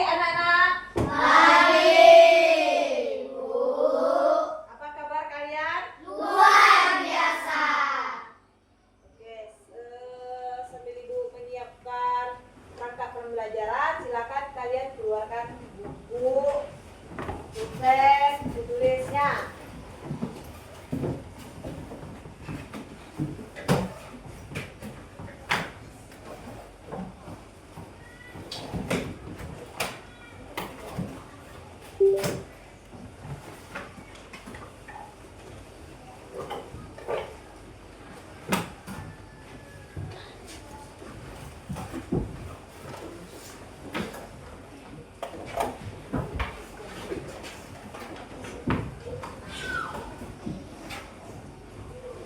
anak-anak. Pagi, Bu. Apa kabar kalian? Luar biasa. Oke, sambil Ibu menyiapkan perangkat pembelajaran, silakan kalian keluarkan buku, pulpen, tulisnya.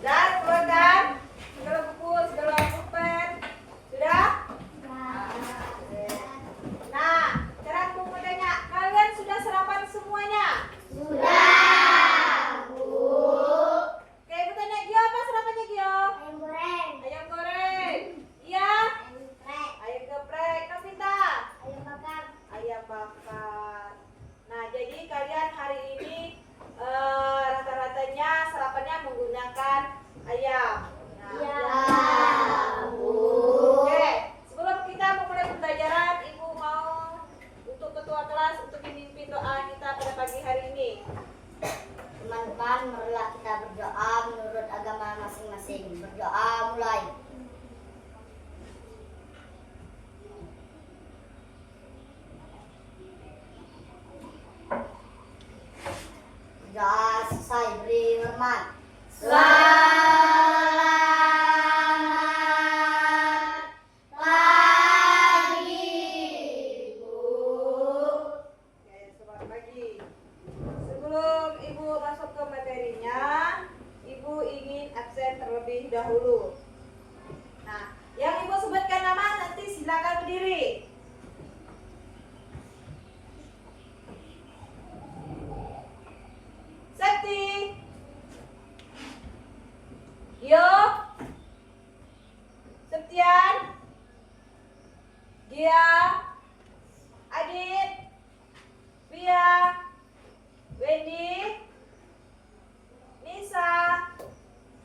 Sudah keluarkan segala buku, segala pulpen. Sudah? Nah, sekarang aku mau tanya, kalian sudah sarapan semuanya? Sudah, Bu. Oke, Ibu tanya, Gio apa sarapannya Gio? Ayam goreng. Ayam goreng. Iya? Ayam geprek. Ayam geprek. Novita? Ayam bakar. Ayam bakar. Nah, jadi kalian hari ini rata-ratanya sarapannya menggunakan ayam. Nah, Ya, Bu. Oke, sebelum kita memulai pembelajaran, Ibu mau untuk ketua kelas untuk memimpin doa kita pada pagi hari ini. Teman-teman, marilah kita berdoa menurut agama masing-masing. Berdoa mulai. Berdoa selesai, beri hormat. Selamat pagi, Bu. Oke, selamat pagi. Sebelum Ibu masuk ke materinya, Ibu ingin absen terlebih dahulu. Nah, yang Ibu sebutkan nama nanti silakan berdiri. Septi, Yo, Septian, Gia, Adit, Pia, Wendy, Nisa,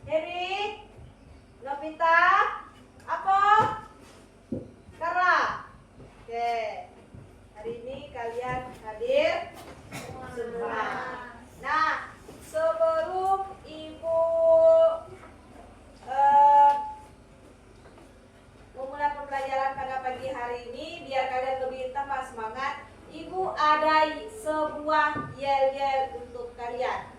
Heri, Novita, Apo, Kara. Oke, hari ini kalian hadir semua. Nah, sebelum Ibu memulai pembelajaran pada pagi hari ini, biar kalian lebih tambah semangat, Ibu ada sebuah yel-yel untuk kalian.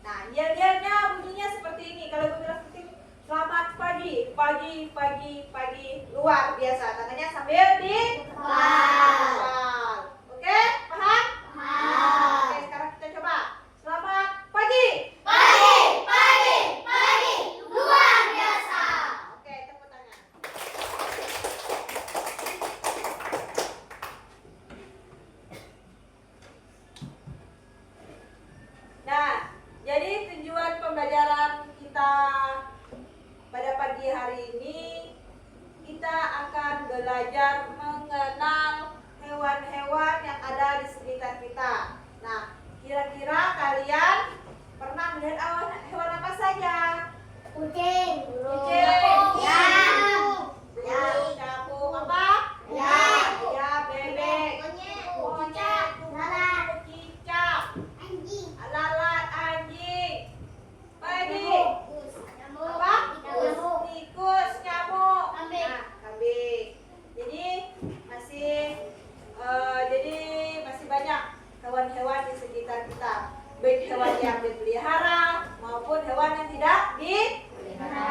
Nah, yel-yelnya bunyinya seperti ini. Kalau Ibu bilang seperti ini, selamat pagi, pagi, pagi, pagi, luar biasa. Tangannya sambil dikepal. Oke, paham? Oke, sekarang kita coba. Selamat pagi. Pagi, pagi, pagi, luar biasa. Oke, tepuk tangan. Nah, jadi tujuan pembelajaran kita pada pagi hari ini, kita akan belajar mengenal hewan-hewan yang ada di sekitar kita. Nah, kira-kira kalian pernah melihat hewan apa saja? Kucing, Kucing, burung, capung, apa? ayam, Ya, bebek, monyet, lalat, cicak, anjing, lalat, anjing, padi, apa? Tikus, nyamuk, Kambing. nah, kambing. Jadi masih banyak hewan-hewan di sekitar kita, baik hewan yang dipelihara maupun hewan yang tidak dipelihara.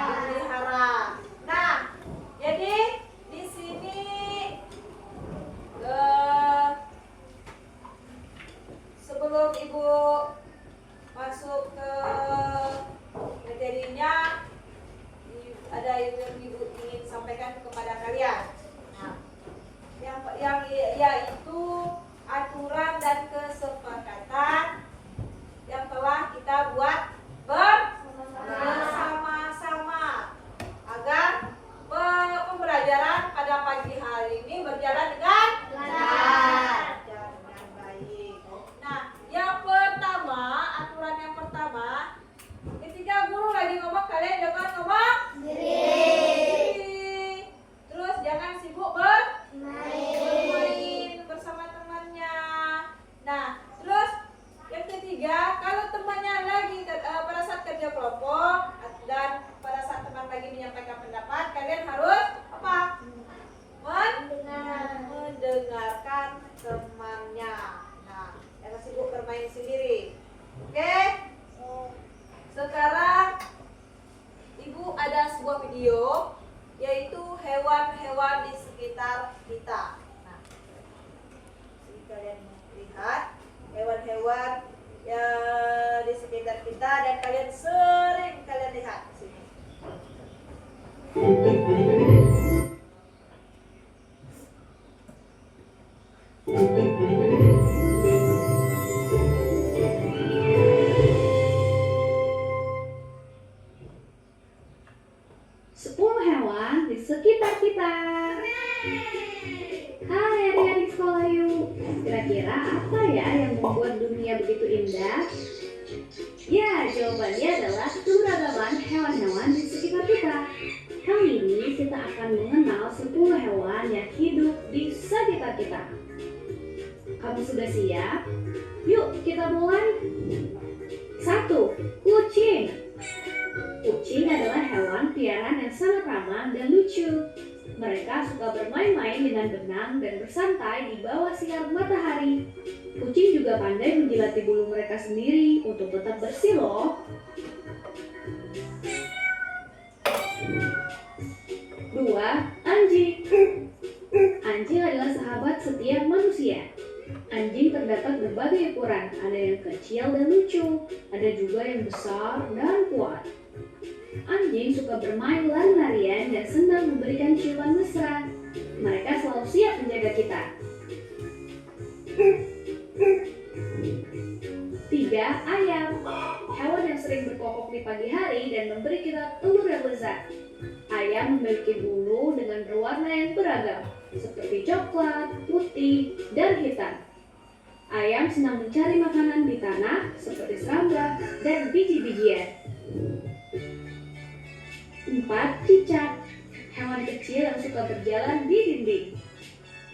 Nah, sekitar kita. Nah, jadi kalian lihat hewan-hewan yang di sekitar kita dan kalian sering kalian lihat di sini. Sepuluh hewan di sekitar kita. Hai adik-adik sekolah yuk. Kira-kira apa ya yang membuat dunia begitu indah? Ya, jawabannya adalah keberagaman hewan-hewan di sekitar kita. Kali ini kita akan mengenal 10 hewan yang hidup di sekitar kita. Kamu sudah siap? Yuk kita mulai. 1. Kucing. Kucing adalah hewan peliharaan yang sangat ramah dan lucu. Mereka suka bermain-main dengan benang dan bersantai di bawah sinar matahari. Kucing juga pandai menjilati bulu mereka sendiri untuk tetap bersih loh. 2. Anjing. Anjing adalah sahabat setiap manusia. Anjing terdapat berbagai ukuran, ada yang kecil dan lucu, ada juga yang besar dan kuat. Anjing suka bermain lari-larian dan senang memberikan ciuman mesra. Mereka selalu siap menjaga kita. 3. Ayam. Hewan yang sering berkokok di pagi hari dan memberi kita telur yang lezat. Ayam memiliki bulu dengan berwarna yang beragam, seperti coklat, putih, dan hitam. Ayam senang mencari makanan di tanah, seperti serangga dan biji-bijian. 4. Cicak. Hewan kecil yang suka berjalan di dinding.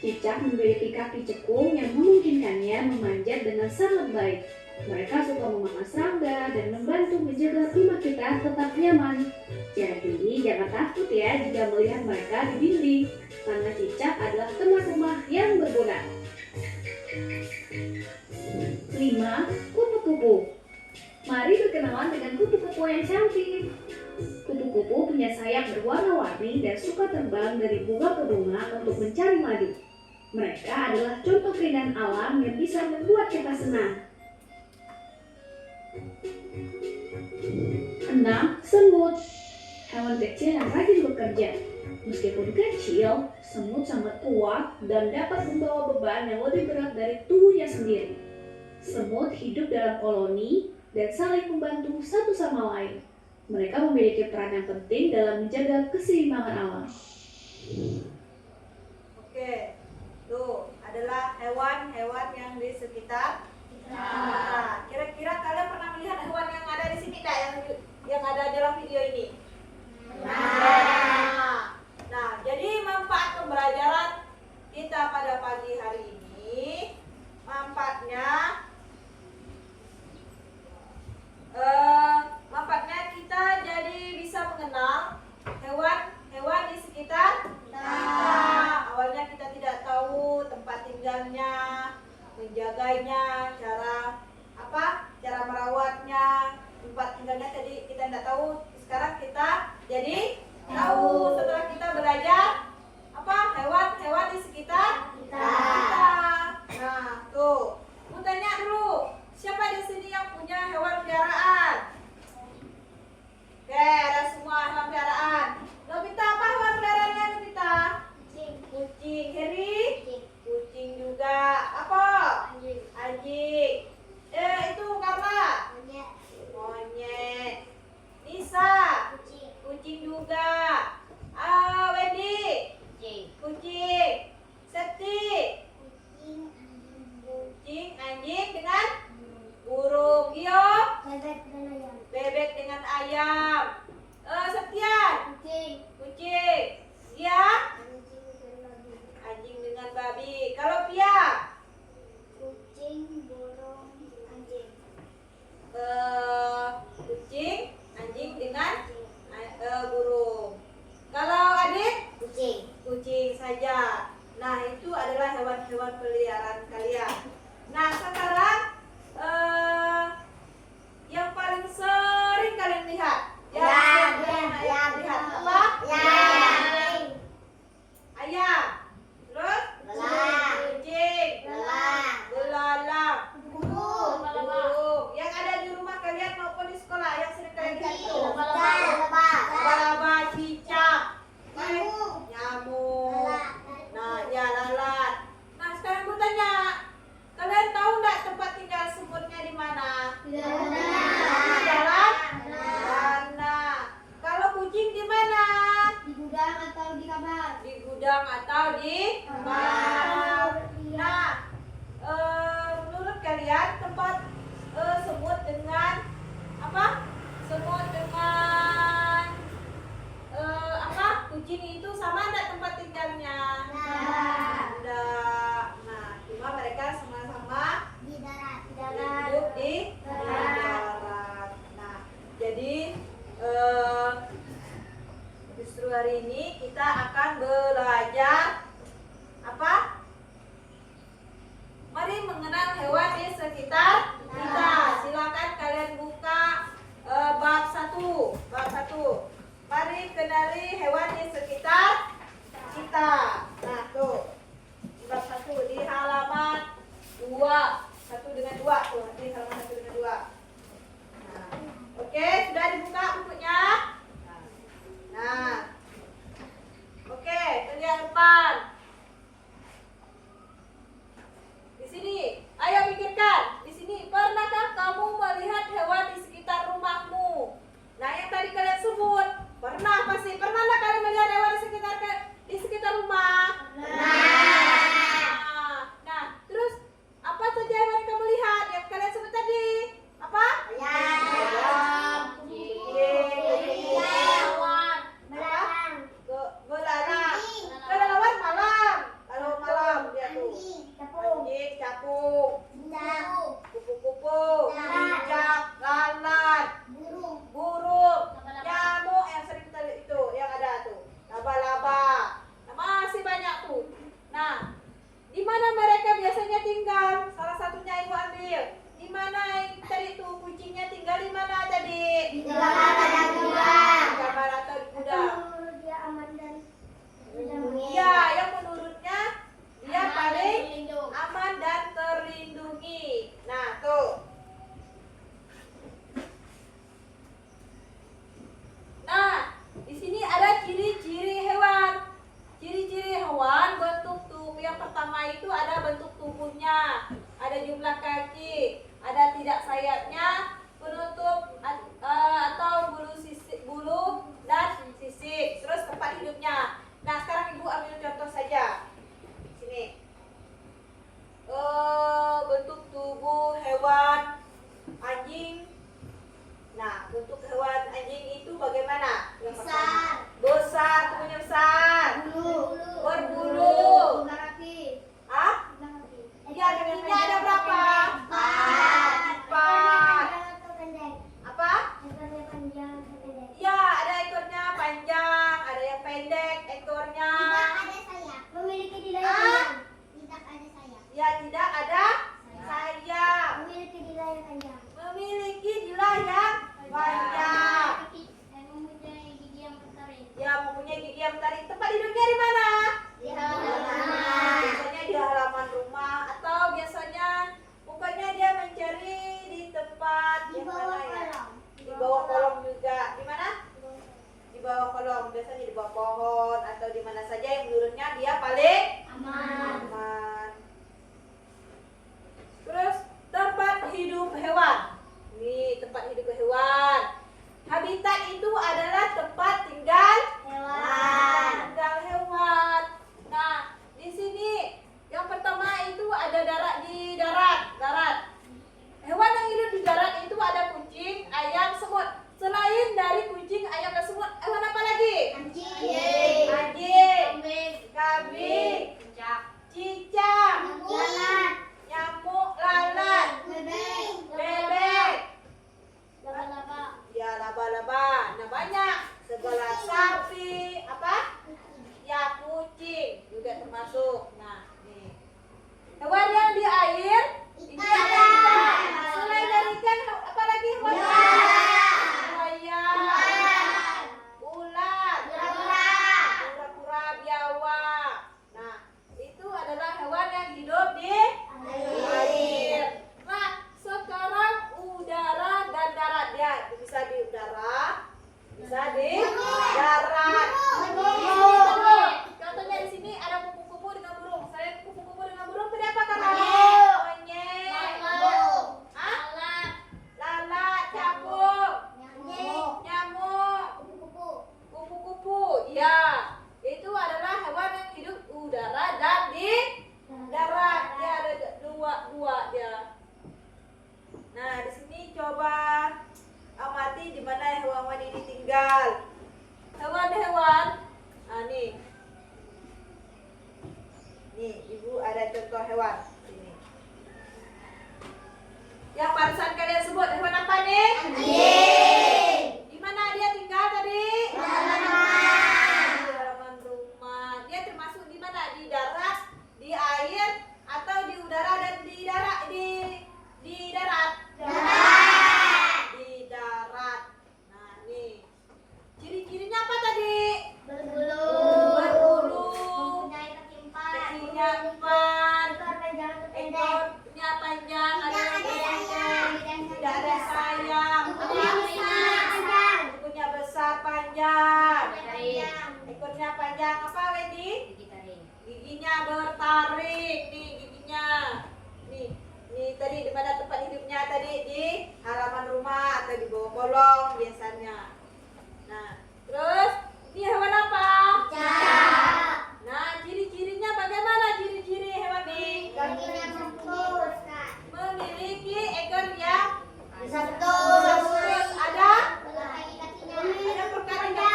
Cicak memiliki kaki cekung yang memungkinkannya memanjat dengan sangat baik. Mereka suka memakan serangga dan membantu menjaga rumah kita tetap nyaman. Jadi jangan takut ya jika melihat mereka di dinding, karena cicak adalah teman rumah yang berguna. 5. Kupu-kupu. Mari berkenalan dengan kupu-kupu yang cantik. Kupu-kupu punya sayap berwarna-warni dan suka terbang dari bunga ke bunga untuk mencari madu. Mereka adalah contoh keindahan alam yang bisa membuat kita senang. 6. Semut. Hewan kecil yang rajin bekerja. Meskipun kecil, semut sangat kuat dan dapat membawa beban yang lebih berat dari tubuhnya sendiri. Semut hidup dalam koloni dan saling membantu satu sama lain. Mereka memiliki peran yang penting dalam menjaga keseimbangan alam. Oke, tuh adalah hewan-hewan yang di sekitar. Nah, kira-kira kalian pernah melihat hewan yang ada di sini yang ada dalam video ini? Nah, jadi manfaat pembelajaran kita pada pagi hari ini, manfaatnya kita jadi bisa mengenal hewan-hewan di sekitar kita. Awalnya kita tidak tahu tempat tinggalnya, menjaganya, cara merawatnya, tempat tinggalnya tadi kita tidak tahu. Sekarang kita jadi tahu setelah kita belajar hewan-hewan di sekitar kita. Nah, tuh, mau tanya dulu, siapa di sini yang punya hewan peliharaan? Oke, ada semua hewan peliharaan. Nobita, apa hewan peliharaannya Nobita? Kucing. Heri? Kucing juga. Apa? Anjing. Itu Carla? Monyet. Nisa? Kucing juga. Wendy? Kucing. Septi? Kucing, anjing dengan burung. Gio? Bebek dengan ayam. Septian? Kucing. Dia? Anjing dengan babi. Kalau Pia? Kucing, anjing dengan burung. Kalau Adit? Kucing saja. Nah, itu adalah hewan-hewan peliharaan kalian. Nah, sekarang yang paling sering kalian lihat. Lihat apa? Ayam. terbang atau di mana. Nah, menurut kalian tempat semut dengan apa? Semut dengan apa? Kucing itu sama enggak tempat tinggalnya? Enggak. Nah, cuma mereka sama-sama Di darat. hidup di darat. Nah, jadi justru hari ini kita akan belajar apa? Mari mengenal hewan di sekitar kita. Silakan kalian buka bab 1. Bab 1. Mari kenali hewan di sekitar kita. Nah, tuh. Bab 1 di halaman 2. 1 dengan 2 tuh, di halaman 1 dengan 2. Nah, oke, sudah dibuka bukunya? Nah. Oke, lihat depan. Di sini, ayo pikirkan. Di sini, pernahkah kamu melihat hewan di sekitar rumahmu? Nah, yang tadi kalian sebut, pernah pasti. Pernah nggak kalian melihat hewan di sekitar rumah? Nah, terus apa saja yang mereka melihat yang kalian sebut tadi? Apa? Ayam, kucing, Belarang. belarang. Kelelawar malam. Kalau malam dia tuh. Anjing. Tepung. Anjing, capung, Bintang. kupu-kupu, cicak, lalat, Burung. burung, nyamuk yang sering itu yang ada tuh, laba-laba. Nah, masih banyak tuh. Nah, di mana mereka biasanya tinggal? Salah satunya ibu ambil. Di mana tadi tuh kucingnya tinggal di mana tadi? Di kamar ada kuda. Di kamar atau di gudang? Menurut dia aman dan Iya, yang menurutnya dia paling aman dan terlindungi. Nah, tuh. Nah, di sini ada ciri-ciri hewan. Ciri-ciri hewan bentuk tubuh. Yang pertama itu ada bentuk tubuhnya, ada jumlah kaki, ada tidak sayapnya, penutup atau bulu dan sisik. Terus tempat hidupnya. Nah, sekarang ibu ambil contoh saja. Sini. Bentuk tubuh hewan anjing. Nah, bentuk hewan anjing itu bagaimana? Yang pertama. Besar, tubuhnya besar. Berbulu. Ah? Iya, kakinya ada berapa? Empat. Apa? Iya, ada ekornya panjang, ada yang pendek ekornya. Nih, Ibu ada contoh hewan. Sini. Yang barusan kalian sebut hewan apa nih? Anjing. Di mana dia tinggal tadi? Halaman rumah. Di halaman rumah. Dia termasuk di mana? Di darat, di air, atau di udara dan di darat? Di darat. Di darat. Nah, nih. Ciri-cirinya apa tadi? Berbulu. Berbulu. Mempunyai kaki empat. Kakinya 4. Ekor panjang atau pendek. Ekornya panjang, ada yang pendek. Tidak ada sayap. Tubuhnya besar, panjang. Tubuhnya besar, panjang. Panjang. Ekornya panjang. Apa, Wendy? Giginya bertaring. Nih giginya. Nih tadi di mana tempat hidupnya tadi? Di halaman rumah atau di bawah kolong biasanya. Nah, terus ini hewan apa? Cicak. Nah, ciri-cirinya bagaimana ciri-ciri hewan ini? Kakinya membungkus. Memiliki ekor yang Satu. terus ada Kakinya. ada perkataan kakinya.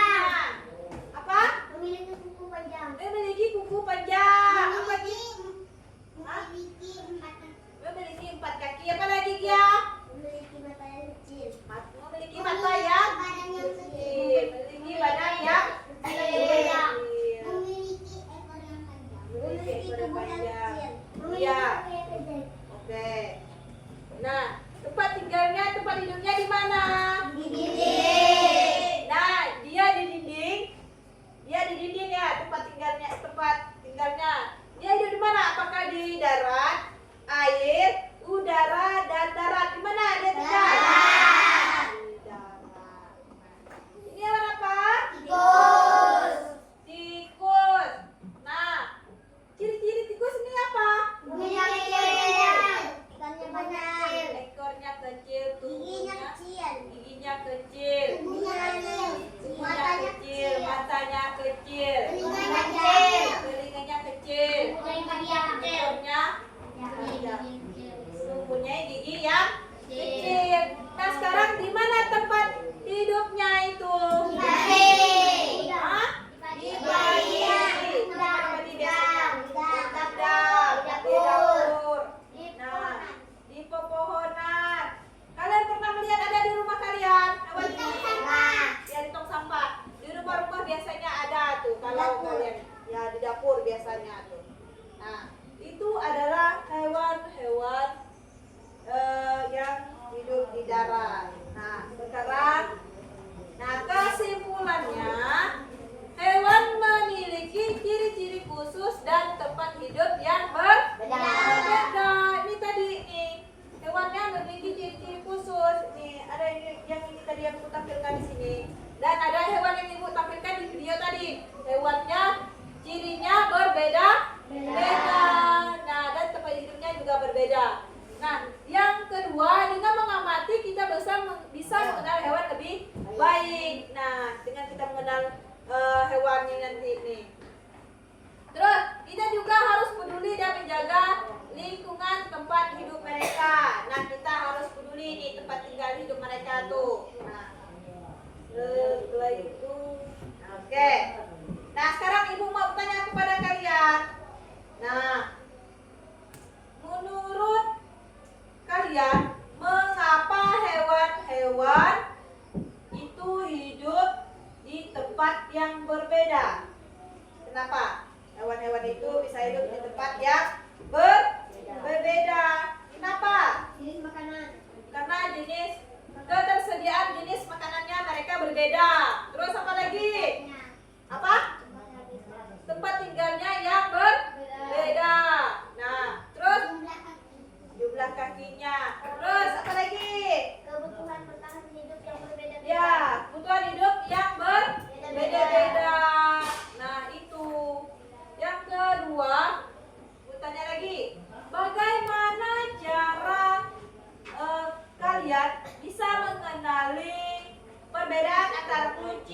Apa? Memiliki kuku panjang. Memiliki kuku panjang. Apa lagi? Memiliki empat. Memiliki 4 kaki. Apa lagi Kia? Memiliki mata yang kecil. Memiliki mata yang Badan yang kecil. kecil. Memiliki badan yang kecil. Memiliki ekor yang panjang. Memiliki ekor yang tubuh yang panjang. kecil. Iya. Memiliki kaki yang pendek. Oke. Nah, tempat tinggalnya, tempat hidupnya di mana? Di dinding. Nah, dia di dinding. Dia di dinding ya, tempat tinggalnya. Dia hidup di mana? Apakah di darat, air, udara, dan darat? Di mana dia tinggal? Darat. Di darat. Ini hewan apa? Tikus. Tikus. Nah, ciri-ciri tikus ini apa? Memiliki panjang. Ikannya banyak. Ekornya kecil, Giginya tubuhnya kecil. giginya kecil, Tubuhnya kecil. tubuhnya Matanya kecil, kecil. matanya kecil, Telinganya kecil. telinganya kecil, Mempunyai kaki yang kecil. ekornya mempunyai gigi yang kecil. Nah, sekarang di mana tempat hidupnya itu? Hah? Di bayi. Tempat apa di biasanya? Di dapur. Nah, di pepohonan. Kalian pernah melihat ada di rumah kalian? Hewan ini? Ya, di tong sampah. Di rumah-rumah biasanya ada tuh. Kalau kalian ya di dapur biasanya tuh. Nah, itu adalah hewan-hewan yang hidup di darat. Nah, sekarang, nah kesimpulannya, hewan memiliki ciri-ciri khusus dan tempat hidup yang berbeda. Ini tadi nih, hewannya memiliki ciri-ciri khusus. Nih, ada yang ini tadi yang aku tampilkan di sini. Dan ada hewan yang ibu tampilkan di video tadi. Hewannya cirinya berbeda. Nah, dan tempat hidupnya juga berbeda. Nah, yang kedua, dengan mengamati kita bisa mengenal hewan lebih baik. Nah, dengan kita mengenal hewan ini nanti nih. Terus, kita juga harus peduli dan menjaga lingkungan tempat hidup mereka. Nah, kita harus peduli nih tempat tinggal hidup mereka tuh. Nah, setelah itu, oke. Nah, sekarang ibu mau bertanya kepada kalian. Nah, menurut kalian, mengapa hewan-hewan itu hidup di tempat yang berbeda? Kenapa? Hewan-hewan itu bisa hidup di tempat yang berbeda. Kenapa? Jenis makanan. Karena ketersediaan jenis makanannya mereka berbeda. Terus apa lagi? Apa? Tempat tinggalnya yang berbeda. Nah, terus jumlah kakinya. Terus apa lagi? Kebutuhan bertahan hidup yang berbeda. Ya, kebutuhan hidup yang berbeda-beda. Nah, itu. Yang kedua, aku tanya lagi. Bagaimana cara kalian bisa mengenali perbedaan antara kucing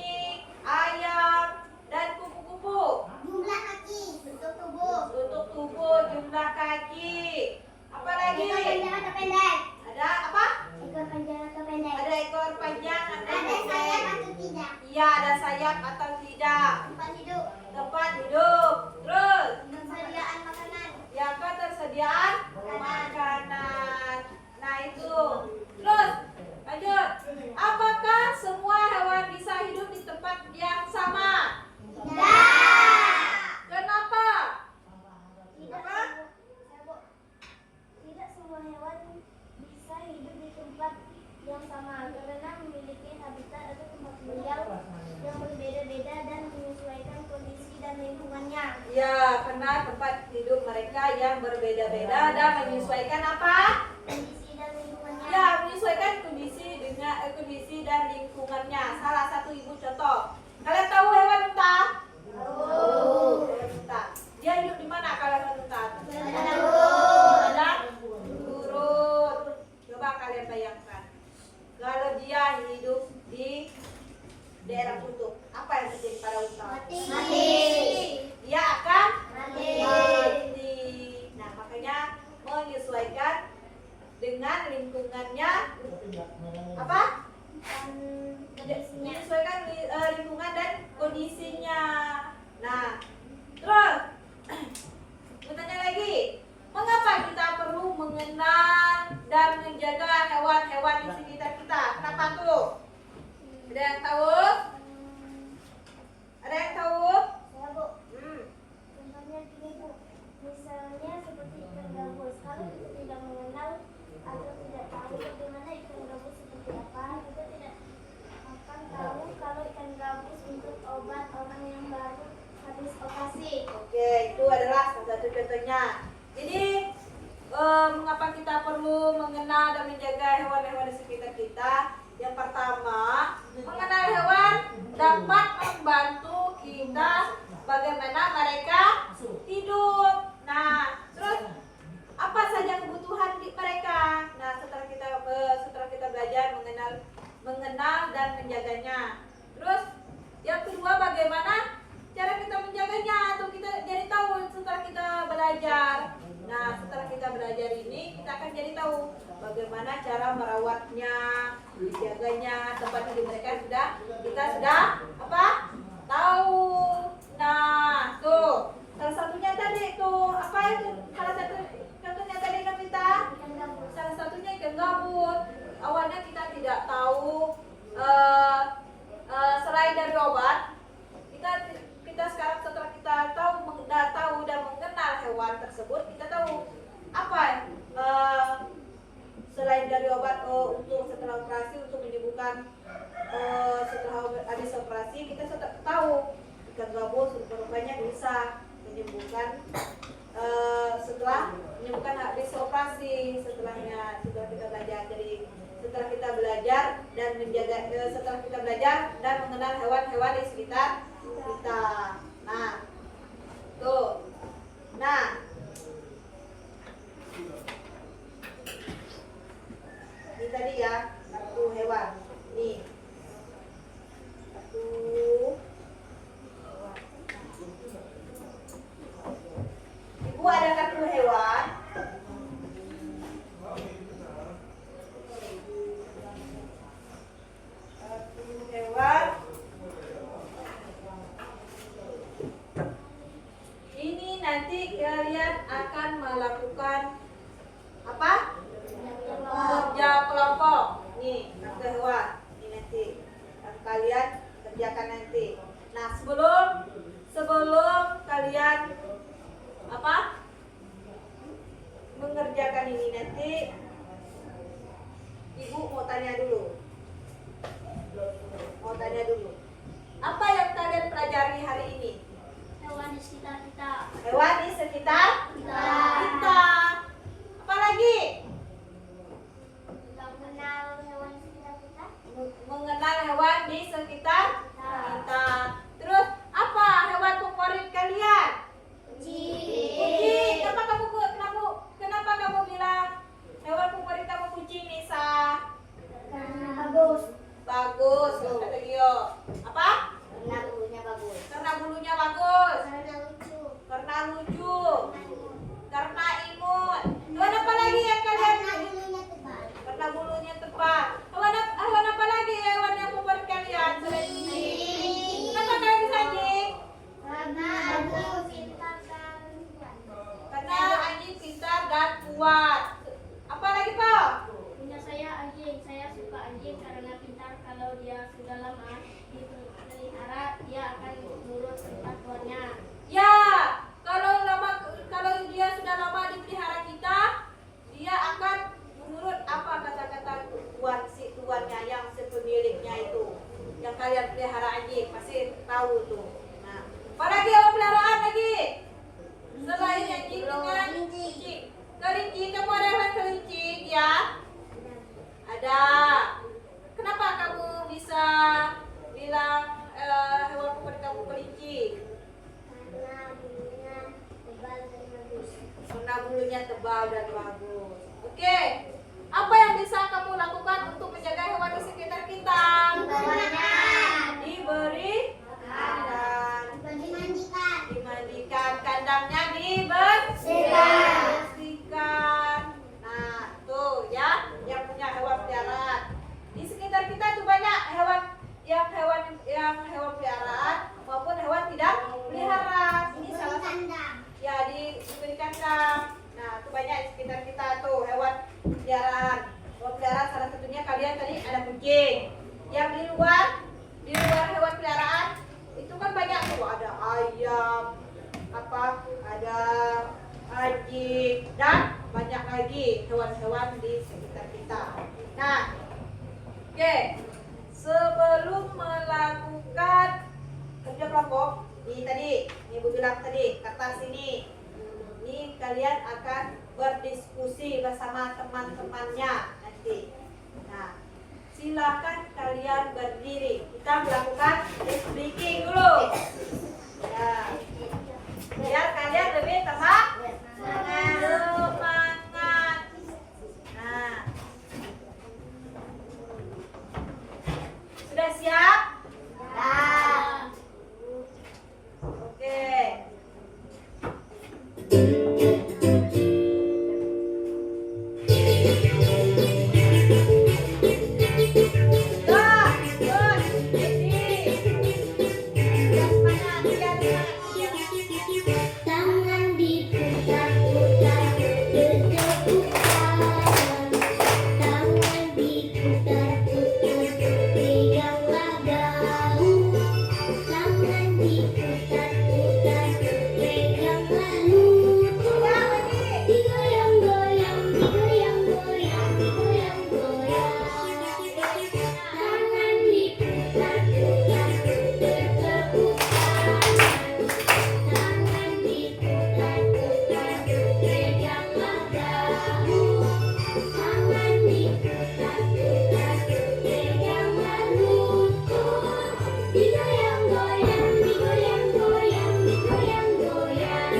hidup mereka yang berbeda-beda dan menyesuaikan apa? Kondisi dan lingkungannya. Ya, menyesuaikan kondisi dan lingkungannya. Salah satu ibu contoh. Kalian tahu hewan unta? Tahu. Hewan unta. Dia hidup di mana kalau hewan unta? Padang gurun. Coba kalian bayangkan. Kalau dia hidup di daerah kutub, apa yang terjadi pada unta? Mati. Dia akan Mati. mati. Nah, makanya menyesuaikan dengan lingkungannya apa? Menyesuaikan lingkungan dan kondisinya. Nah, terus bertanya lagi, mengapa kita perlu mengenal dan menjaga hewan-hewan di sekitar kita? Kenapa tuh? Ada yang tahu? Ada yang tahu? Ya, Bu. Hmm. Contohnya gini, Bu. Misalnya seperti ikan gabus. Kalau kita tidak mengenal atau tidak tahu bagaimana ikan gabus seperti apa, kita tidak akan tahu kalau ikan gabus untuk obat orang yang baru habis operasi. Oke, itu adalah salah satu contohnya. Jadi, mengapa kita perlu mengenal dan menjaga hewan-hewan di sekitar kita? Yang pertama, mengenal hewan dapat membantu kita bagaimana mereka hidup. Nah, terus apa saja kebutuhan mereka? Nah, setelah kita belajar mengenal dan menjaganya. Terus yang kedua, bagaimana cara kita menjaganya atau kita jadi tahu setelah kita belajar. Nah, setelah kita belajar ini kita akan jadi tahu bagaimana cara merawatnya, menjaganya, tempat hidup mereka kita sudah apa? Tahu. Nah, tuh salah satunya tadi tuh apa itu? Salah satu contohnya tadi kan kita Ikan gabus. salah satunya ikan gabus. Awalnya kita tidak tahu selain dari obat, kita sekarang setelah kita tahu dan mengenal hewan tersebut, kita tahu apa selain dari obat untuk setelah operasi untuk menyembuhkan setelah habis operasi, kita tahu ikan gabus rupanya bisa menyembuhkan setelah menyembuhkan habis operasi setelah kita belajar. Jadi setelah kita belajar dan setelah kita belajar dan mengenal hewan-hewan di sekitar kita. Nah, tuh. Nah, ini tadi ya kartu hewan. Nih. Kartu Ibu ada kartu hewan. Kartu hewan. Ini nanti kalian akan melakukan apa? Kerja kelompok. Nih, kartu hewan. Ini nanti akan kalian kerjakan nanti. Nah, sebelum kalian apa? Mengerjakan ini nanti Ibu mau tanya dulu. Apa yang kalian pelajari hari ini? Hewan di sekitar kita. Hewan di sekitar kita. Apa lagi? Kita mengenal hewan di sekitar kita. Mengenal hewan di sekitar kita. Terus apa hewan favorit kalian? Kucing. Kucing. Kenapa kamu bilang hewan dengan kucing. Kelinci, kamu ada hewan kelinci ya? Ada. Kenapa kamu bisa bilang hewan favorit kamu kelinci? karena bulunya tebal dan bagus. Karena bulunya tebal dan bagus. Oke. Apa yang bisa kamu lakukan untuk menjaga hewan di sekitar kita? Diberi kandang. Dimandikan, kandangnya dibersihkan. Nah, tuh ya, yang punya hewan peliharaan. Di sekitar kita tuh banyak hewan peliharaan maupun hewan tidak peliharaan. Ini salah satu ya diberi kandang. Nah, tuh banyak di sekitar kita tuh hewan peliharaan. Hewan peliharaan salah satunya kalian tadi ada kucing. Yang di luar hewan peliharaan itu kan banyak tuh, ada ayam, ada anjing dan banyak lagi hewan-hewan di sekitar kita. Nah, oke, sebelum melakukan kerja kelompok, ini Ibu bilang tadi kertas ini kalian akan berdiskusi bersama teman-temannya nanti. Nah, silakan kalian berdiri. Kita melakukan speaking dulu. Ya. Biar kalian lebih semangat. Nah. Sudah siap? Ya. Oke. Tangan diputar-putar, berdebukan. Tangan diputar-putar, peganglah daun. Tangan diputar-putar, peganglah lutut. Digoyang-goyang, digoyang-goyang, digoyang-goyang. Tangan diputar-putar, berdebukan. Tangan diputar-putar, peganglah daun. Tangan diputar-putar, peganglah lutut. Digoyang-goyang, digoyang-goyang, digoyang-goyang.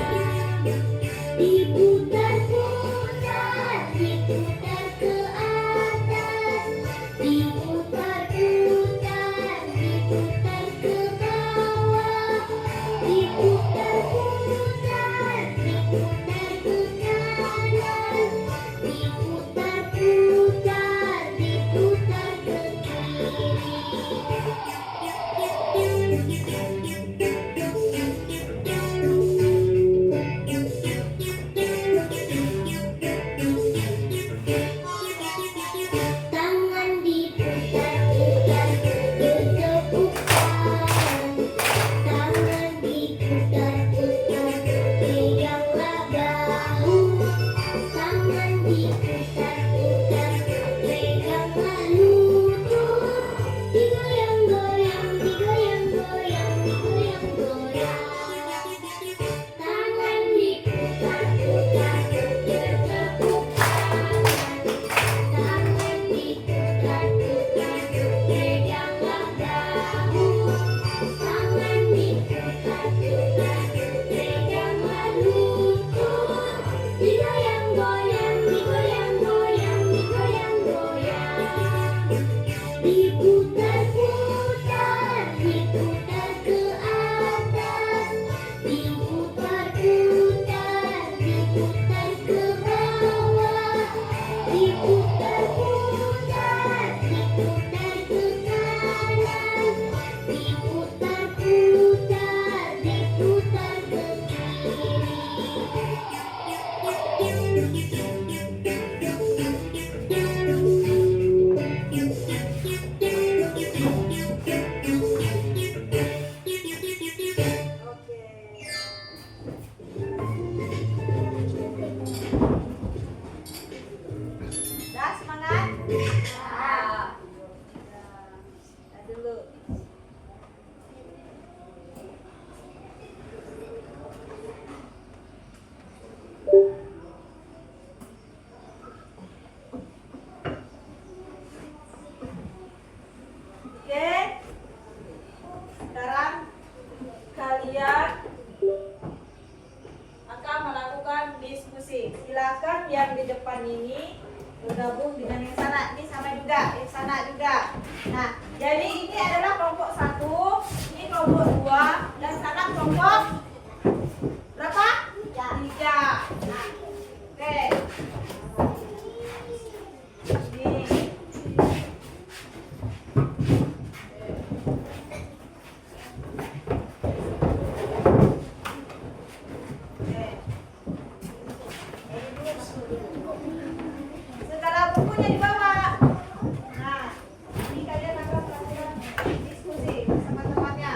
Diputar-putar, diputar ke atas. Diputar-putar, diputar ke bawah. Diputar-putar, diputar ke kanan. Diputar-putar, diputar ke kiri. diskusi. Silakan yang di depan ini bergabung dengan yang sana. Ini sama juga, yang sana juga. Nah, jadi ini adalah kelompok 1, ini kelompok 2, dan sana kelompok berapa? 3. Nah, oke. Ini. Segala bukunya dibawa. Nah, ini kalian akan melakukan diskusi bersama temannya.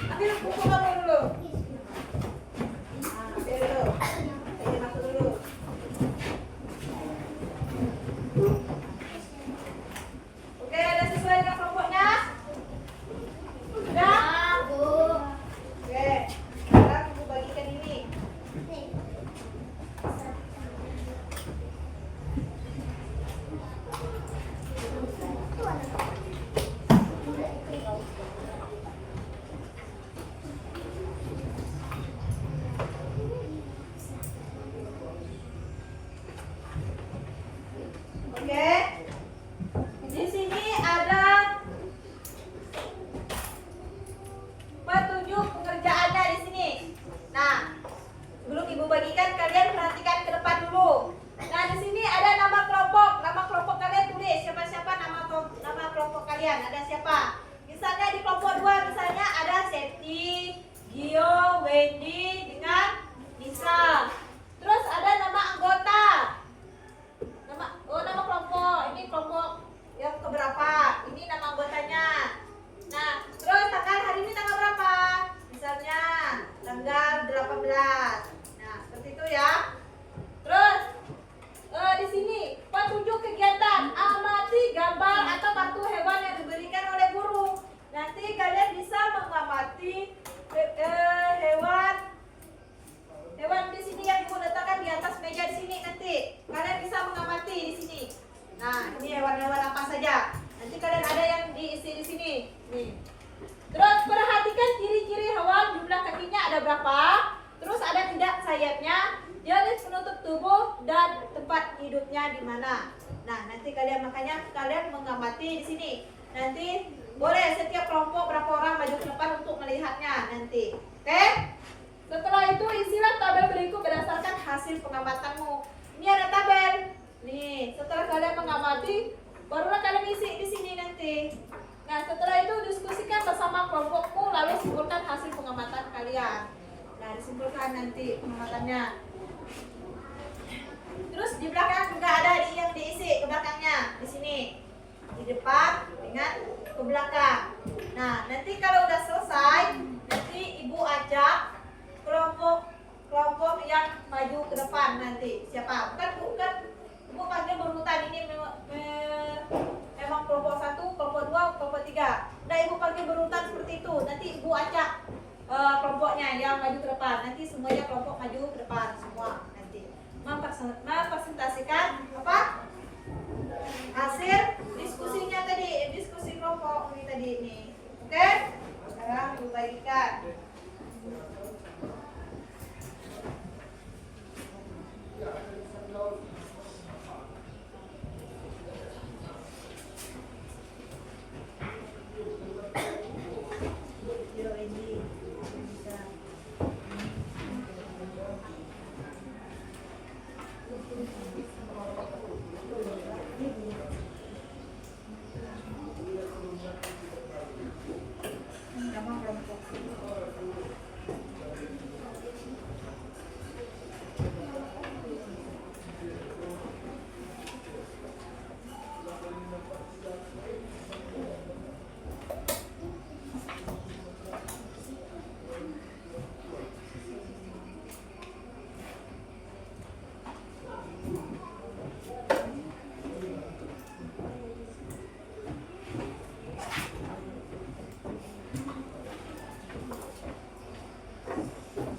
Ambil buku kamu dulu. Nah, ambil dulu. Ini masuk dulu. Oke, ada sesuai dengan kelompoknya? Sudah? Oke, sekarang ibu bagikan ini. Oke. Di sini ada petunjuk pengerjaannya di sini. Nah, sebelum ibu bagikan kalian perhatikan ke depan dulu. Nah, di sini ada nama kelompok. Nama kelompok kalian tulis siapa-siapa nama kelompok kalian. Ada siapa? Misalnya di kelompok 2 misalnya ada Septi, Gio, Wendy dengan Nisa. Terus ada nama anggota. Nama kelompok. Ini kelompok yang keberapa? Ini nama anggotanya. Nah, terus tanggal hari ini tanggal berapa? Misalnya tanggal 18. Nah, seperti itu ya. Terus di sini petunjuk kegiatan, amati gambar atau kartu hewan yang diberikan oleh guru. Nanti kalian bisa mengamati hewan di sini yang ibu letakkan di atas meja di sini. Nanti kalian bisa mengamati di sini. Nah, ini hewan-hewan apa saja. Nanti kalian ada yang diisi di sini. Nih. Terus perhatikan ciri-ciri hewan, jumlah kakinya ada berapa? Terus ada tidak sayapnya? Jenis penutup tubuh dan tempat hidupnya di mana. Nah, nanti makanya kalian mengamati di sini. Nanti boleh setiap kelompok berapa orang maju ke depan untuk melihatnya nanti. Oke? Setelah itu isilah tabel berikut berdasarkan hasil pengamatanmu. Ini ada tabel. Nih, setelah kalian mengamati, barulah kalian isi di sini nanti. Nah, setelah itu diskusikan bersama kelompokmu lalu simpulkan hasil pengamatan kalian. Nah, disimpulkan nanti pengamatannya. Terus di belakang juga ada yang diisi ke belakangnya di sini. Di depan dengan ke belakang. Nah, nanti kalau udah selesai, nanti ibu ajak kelompok yang maju ke depan nanti. Siapa? Bukan ibu panggil berurutan. Ini memang kelompok 1, kelompok 2, kelompok 3. Udah ibu panggil berurutan seperti itu. Nanti ibu ajak kelompoknya yang maju ke depan. Nanti semuanya kelompok maju ke depan semua nanti. Mempresentasikan apa? Hasil diskusinya tadi, diskusi kelompok ini tadi ini. Oke? Sekarang ibu bagikan.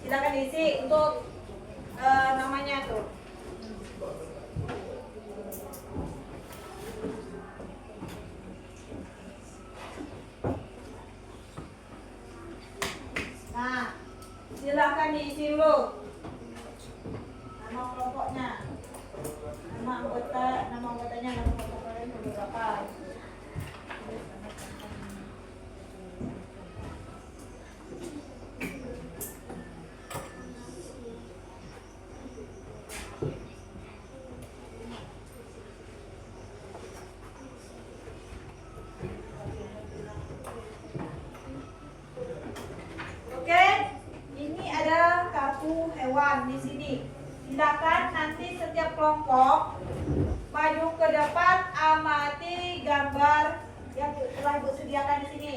Silakan diisi untuk namanya tuh. Silahkan diisi dulu nama kelompoknya, nama anggotanya, nama kelompok kalian berapa. Oke, ini ada kartu hewan di sini. Silakan nanti setiap kelompok maju ke depan, amati gambar yang telah Ibu sediakan di sini.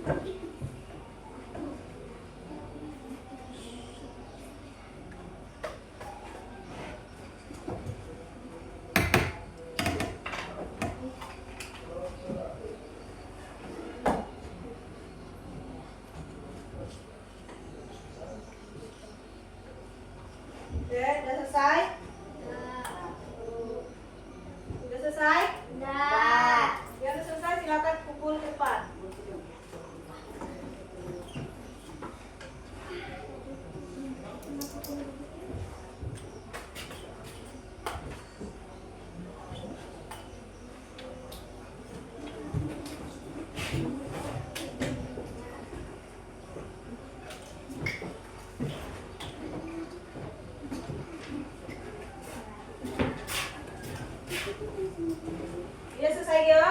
Oke, udah selesai? Udah selesai? Nah, Yang udah selesai silakan pukul ke depan. Udah selesai Gio?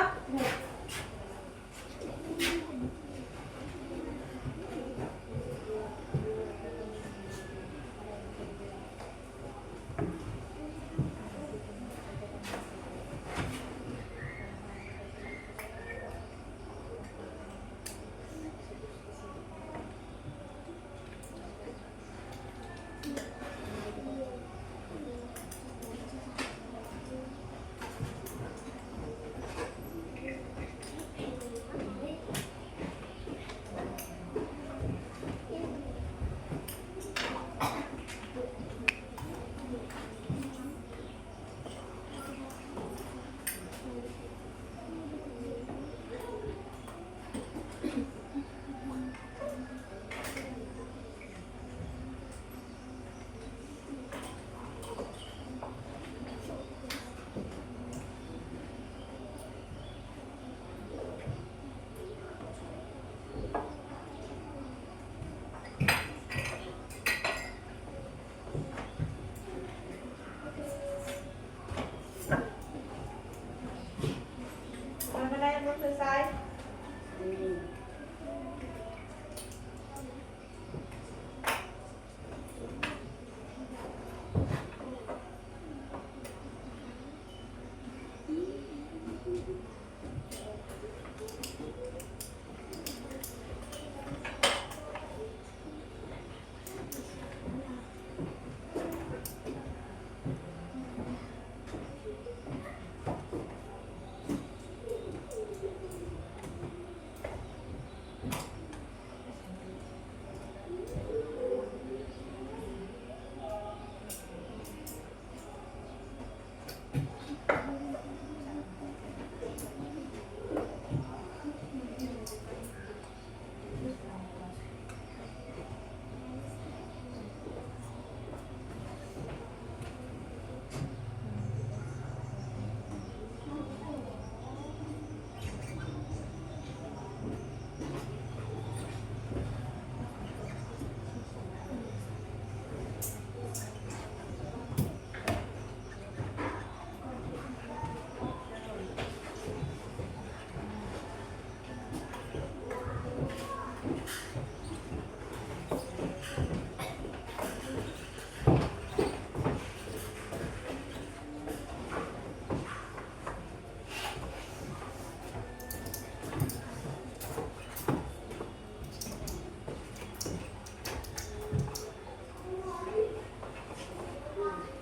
Mana yang belum selesai?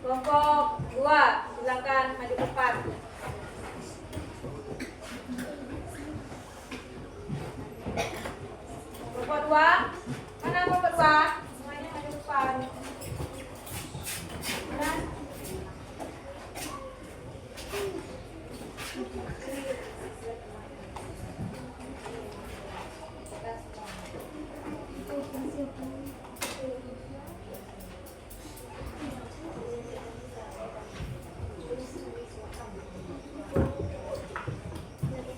Kelompok 2, silakan maju ke depan. Kelompok 2, mana kelompok 2? Semuanya maju ke depan. Mana?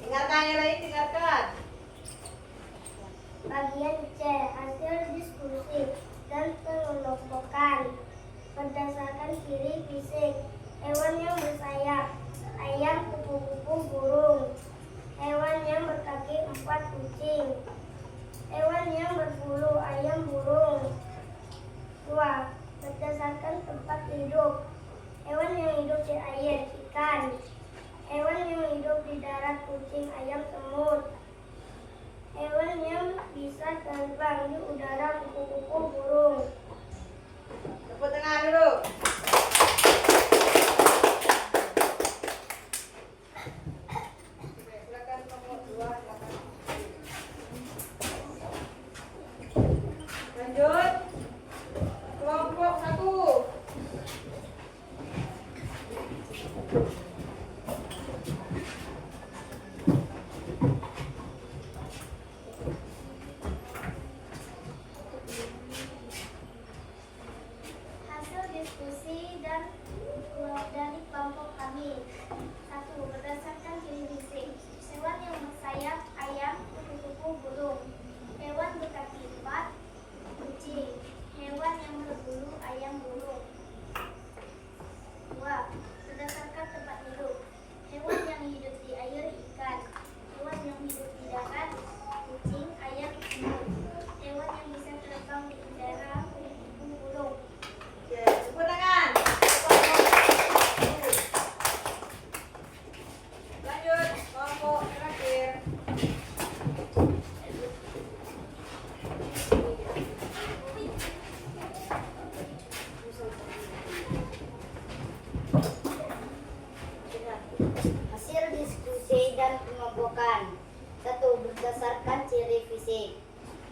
Dengarkan yang lain, dengarkan. bagian C. Hasil diskusi dan pengelompokan berdasarkan ciri fisik. Hewan yang bersayap, ayam, kupu-kupu, burung. Hewan yang berkaki 4, kucing. Hewan yang berbulu, ayam, burung. 2. Berdasarkan tempat hidup. Hewan yang hidup di air, ikan. Hewan yang hidup di darat, kucing, ayam, semut. Hewan yang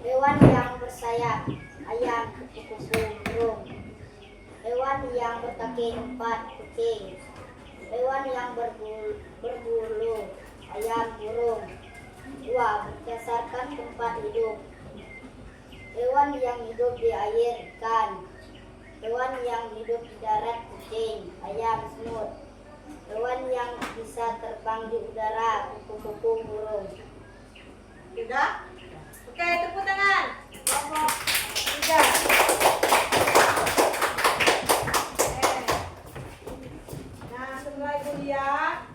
Hewan yang bersayap, ayam, kupu-kupu, burung. Hewan yang berkaki 4, kucing. Hewan yang berbulu, ayam, burung. 2. Berdasarkan tempat hidup. Hewan yang hidup di air, ikan. Hewan yang hidup di darat, kucing, ayam, semut. Hewan yang bisa terbang di udara, kupu-kupu, burung. Sudah? Oke, tepuk tangan. Kelompok 3. Nah, setelah Ibu lihat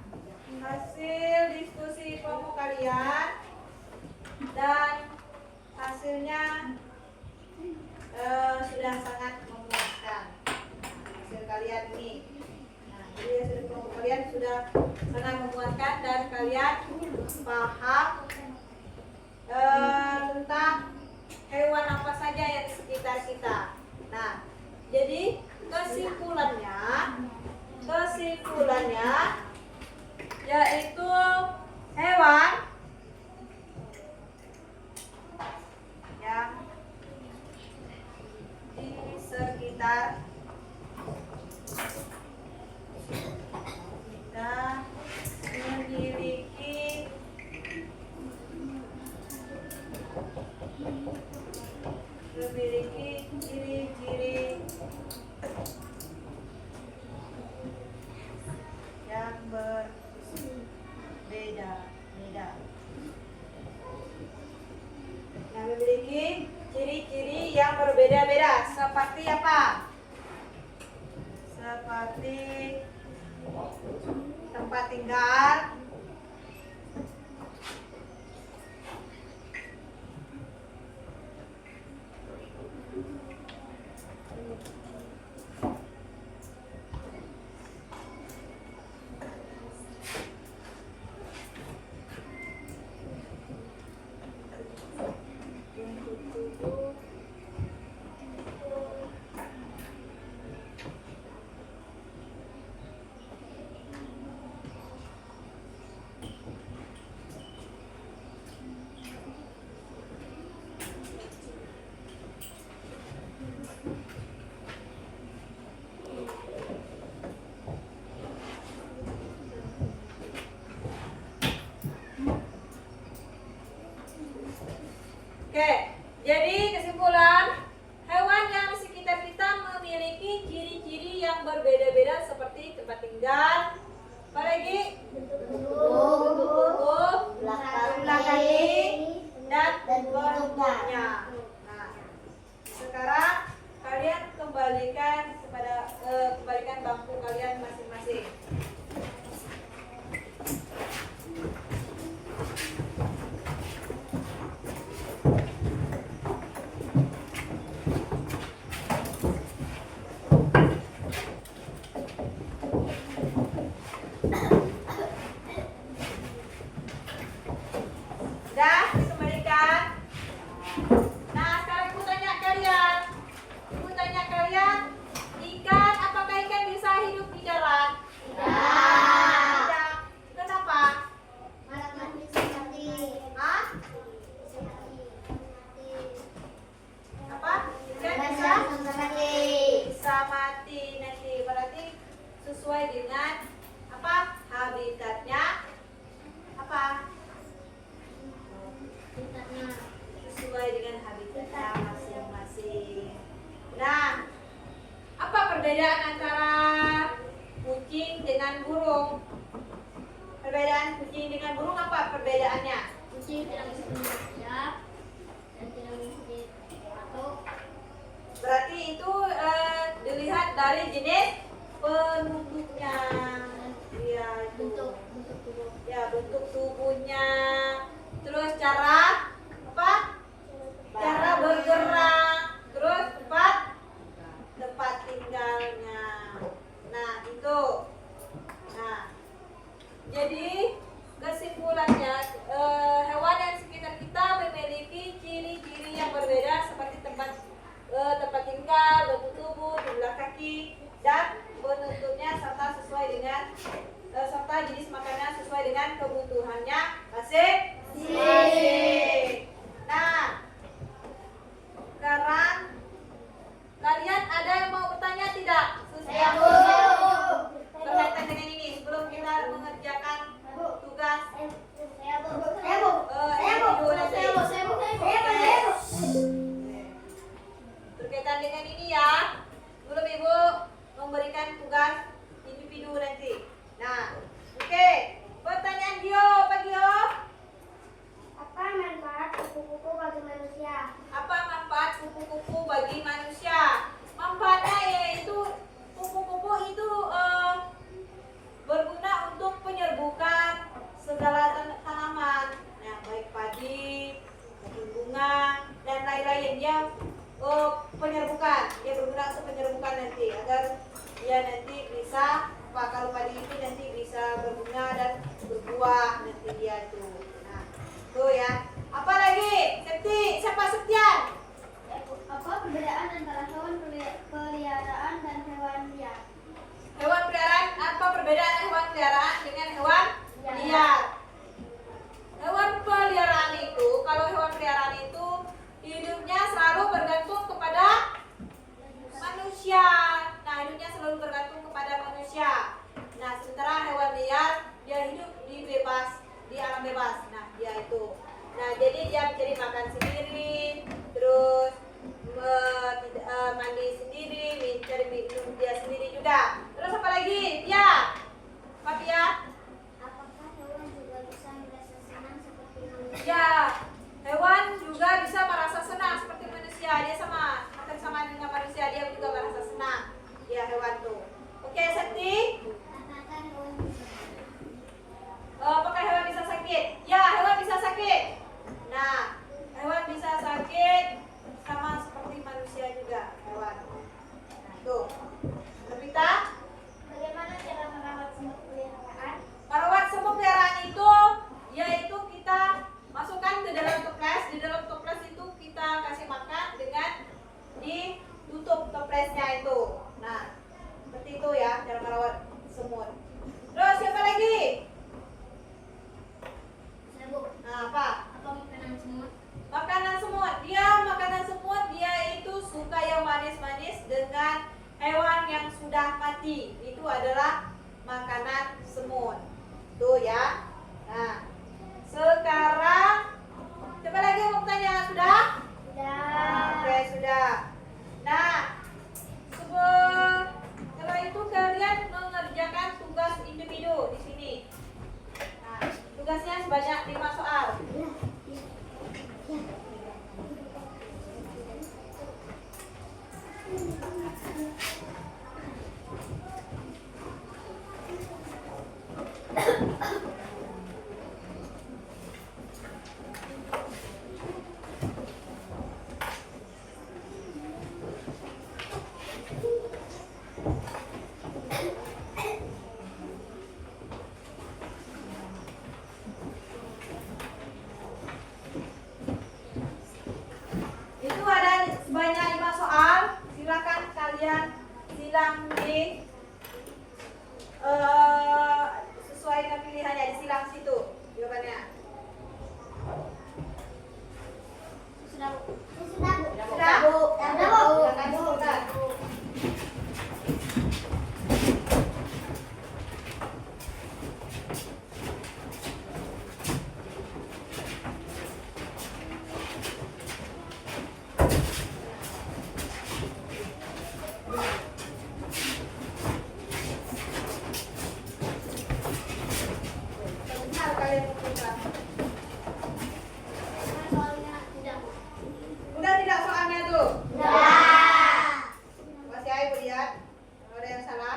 hasil diskusi kelompok kalian dan hasilnya sudah sangat memuaskan. Hasil kalian ini. Nah, jadi hasil kelompok kalian sudah sangat memuaskan dan kalian paham tentang hewan apa saja yang di sekitar kita. Nah, jadi kesimpulannya yaitu hewan yang di sekitar kita memiliki ciri-ciri yang berbeda-beda. Yang memiliki ciri-ciri yang berbeda-beda seperti apa? Seperti tempat tinggal, Oke, jadi kesimpulan, hewan yang di sekitar kita memiliki ciri-ciri yang berbeda-beda seperti tempat tinggal, apa lagi? Bentuk tubuh, jumlah kaki, dan bentuknya. Nah, sekarang kalian kembalikan bangku kalian masing-masing. Sudah dikembalikan. Nah, sekarang ibu tanya kalian, ikan, apakah ikan bisa hidup di darat? Tidak. Kenapa? Hah? Apa? Ikan bisa mati nanti. Berarti sesuai dengan apa? Habitatnya. Apa? Sesuai dengan habitatnya masing-masing. Nah, apa perbedaan antara kucing dengan burung? Perbedaan kucing dengan burung apa perbedaannya? Kucing tidak bisa bekerja dan tidak bisa batuk. Berarti itu dilihat dari jenis penutupnya. Ya, Bentuk tubuh. ya, bentuk tubuhnya. Terus cara apa? Cara bergerak. Terus tempat tinggalnya. Nah, itu. Nah, jadi kesimpulannya hewan yang lain. Dia penyerbukan, dia berguna untuk penyerbukan nanti agar dia nanti bisa kalau padi itu nanti bisa berbunga dan berbuah nanti dia itu. Nah, tuh ya. Apa lagi? Siapa Septian? Apa perbedaan antara hewan peliharaan dan hewan liar? Hewan peliharaan, apa perbedaan hewan peliharaan dengan hewan liar? Hewan peliharaan itu, kalau hewan peliharaan itu hidupnya selalu bergantung kepada manusia. Nah, hidupnya selalu bergantung kepada manusia. Nah, sementara hewan liar dia hidup di alam bebas. Nah, dia itu. Nah, jadi dia mencari makan sendiri, terus mandi sendiri, mencari minum dia sendiri juga. Terus apa lagi? Ya, apa ya? Apakah hewan juga bisa merasa senang seperti manusia? Ya, hewan juga bisa merasa senang seperti manusia. Dia sama, hampir sama dengan manusia, dia juga merasa senang. Ya, hewan tuh. Oke, Sakti. Apakah hewan bisa sakit? Ya, hewan bisa sakit. Nah, hewan bisa sakit sama seperti manusia juga, hewan. Nah, tuh. Levita, Bagaimana cara merawat semut peliharaan? merawat semut peliharaan itu yaitu kita masukkan ke dalam toples. Di dalam toples itu kita kasih makan dengan ditutup toplesnya itu. Nah, seperti itu ya cara merawat semut. Terus siapa lagi? Nah, apa? Apa makanan semut? Makanan semut. Makanan semut dia itu suka yang manis-manis dengan hewan yang sudah mati. Itu adalah makanan semut. Tuh ya. Nah, sekarang siapa lagi yang mau tanya? Sudah? Oke, sudah. Nah, setelah itu kalian mengerjakan tugas individu di sini. Nah, tugasnya sebanyak 5 soal. Itu ada sebanyak 5 soal. Silakan kalian silang di sesuai dengan pilihannya, disilang situ jawabannya. Sudah, Bu. Sudah? Silakan sebentar. Sebentar kalian mencoba. Soalnya tidak, Bu. Udah tidak soalnya tuh? Sudah. Masih ayo lihat. Kalau ada yang salah.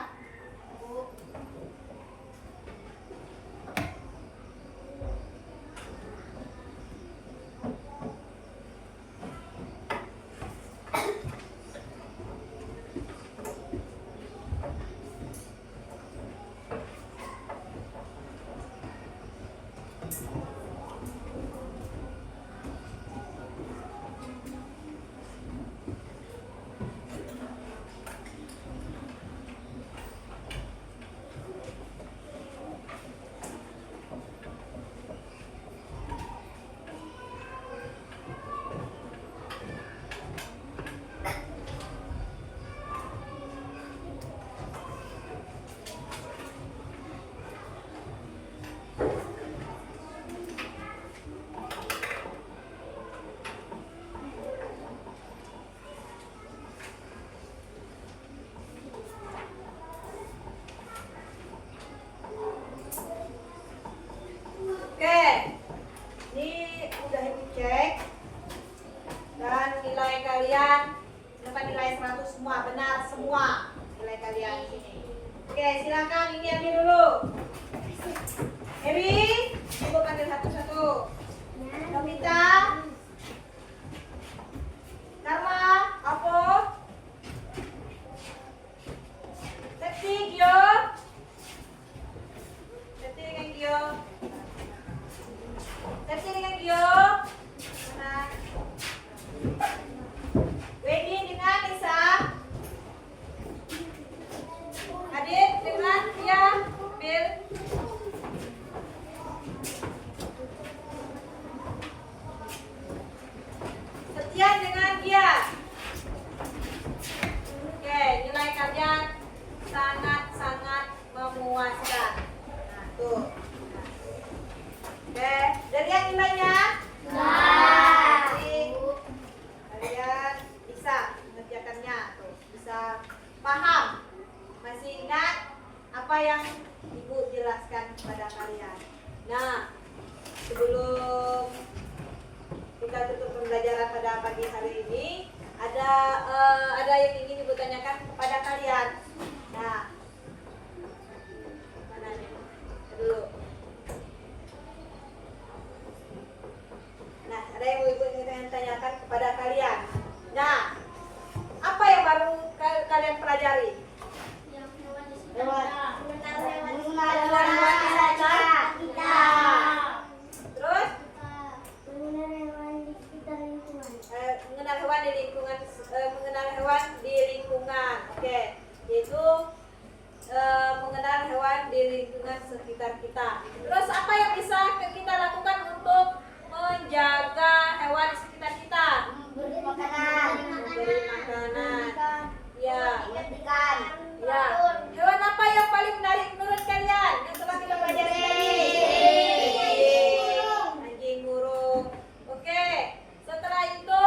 Oke, ini udah ibu cek dan nilai kalian dapat nilai 100 semua, benar semua nilai kalian di sini. Oke, silakan ini ambil dulu. Ebi, ibu panggil satu-satu. Novita, Sekian dengan Gian. Oke, nilai kalian sangat-sangat memuaskan. Nah, tuh. Oke, dari yang nilainya? Jadi, kalian bisa mengerjakannya, tuh, bisa paham. Masih ingat apa yang Ibu jelaskan kepada kalian? Nah, sebelum kita tutup pembelajaran pada pagi hari ini, ada yang ingin Ibu tanyakan kepada kalian. Nah, mana nih? Dulu. Nah, ada yang Ibu ingin tanyakan kepada kalian. Nah, apa yang baru kalian pelajari? Terus mengenal hewan di lingkungan, mengenal hewan di lingkungan. Oke, yaitu mengenal hewan di lingkungan sekitar kita. Terus apa yang bisa kita lakukan untuk menjaga hewan di sekitar kita? Beri makanan. Beri makanan. Ya. Ikan. Ya. Hewan apa yang paling menarik menurut kalian yang telah kita pelajari tadi? Anjing, burung. Oke. Setelah itu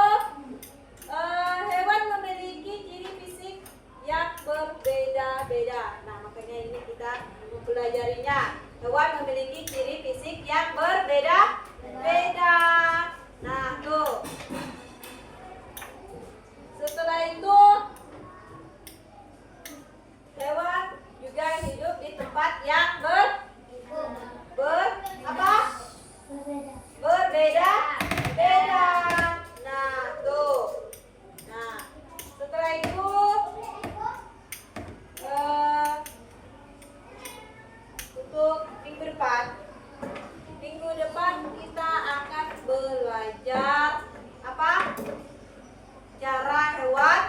hewan memiliki ciri fisik yang berbeda-beda. Nah, makanya ini kita mempelajarinya. Hewan memiliki ciri fisik yang berbeda-beda. Nah, tuh. Setelah itu hewan juga hidup di tempat yang berbeda-beda. Nah, tuh. Nah, setelah itu untuk minggu depan kita akan belajar apa? Cara hewan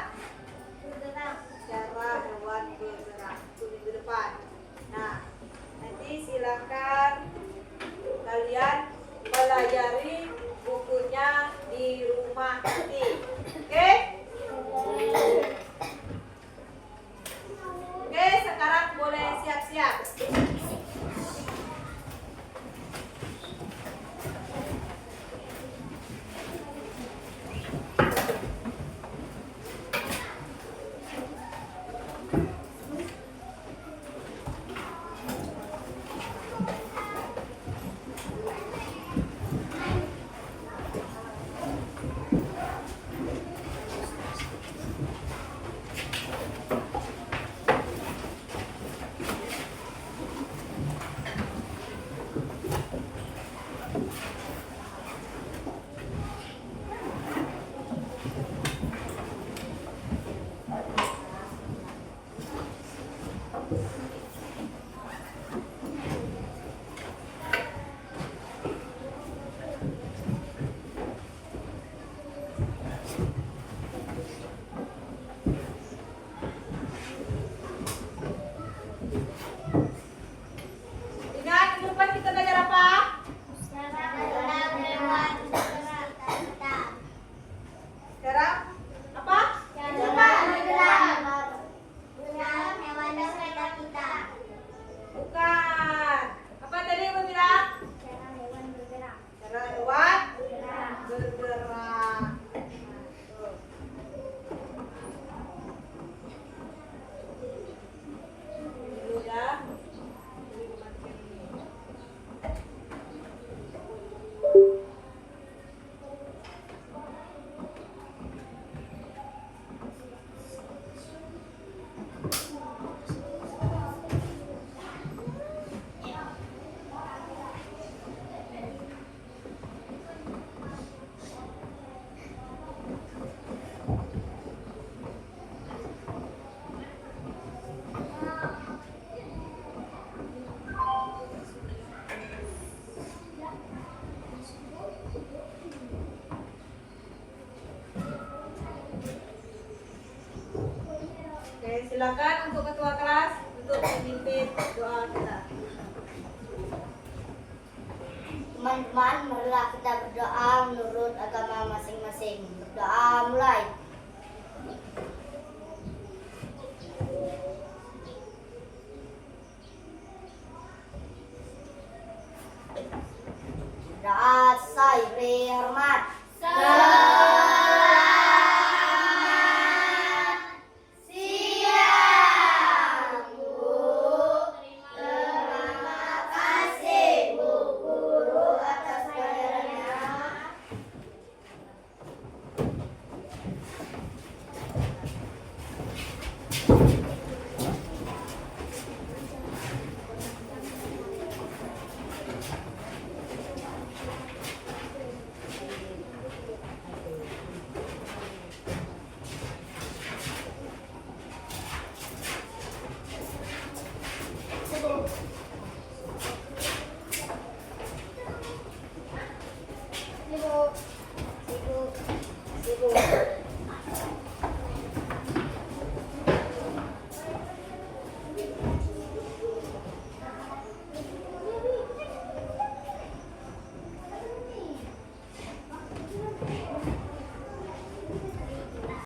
bergerak. Itu minggu depan. Nah, nanti silakan kalian pelajari bukunya di rumah nanti. Oke? Oke, sekarang boleh siap-siap. Ingat, minggu depan kita belajar apa? Sekarang apa? Bukan. Apa tadi Ibu bilang? Cara hewan bergerak. Dulu ya. Oke, silakan untuk ketua kelas untuk memimpin doa kita. Teman-teman, marilah kita berdoa menurut agama masing-masing. Berdoa mulai.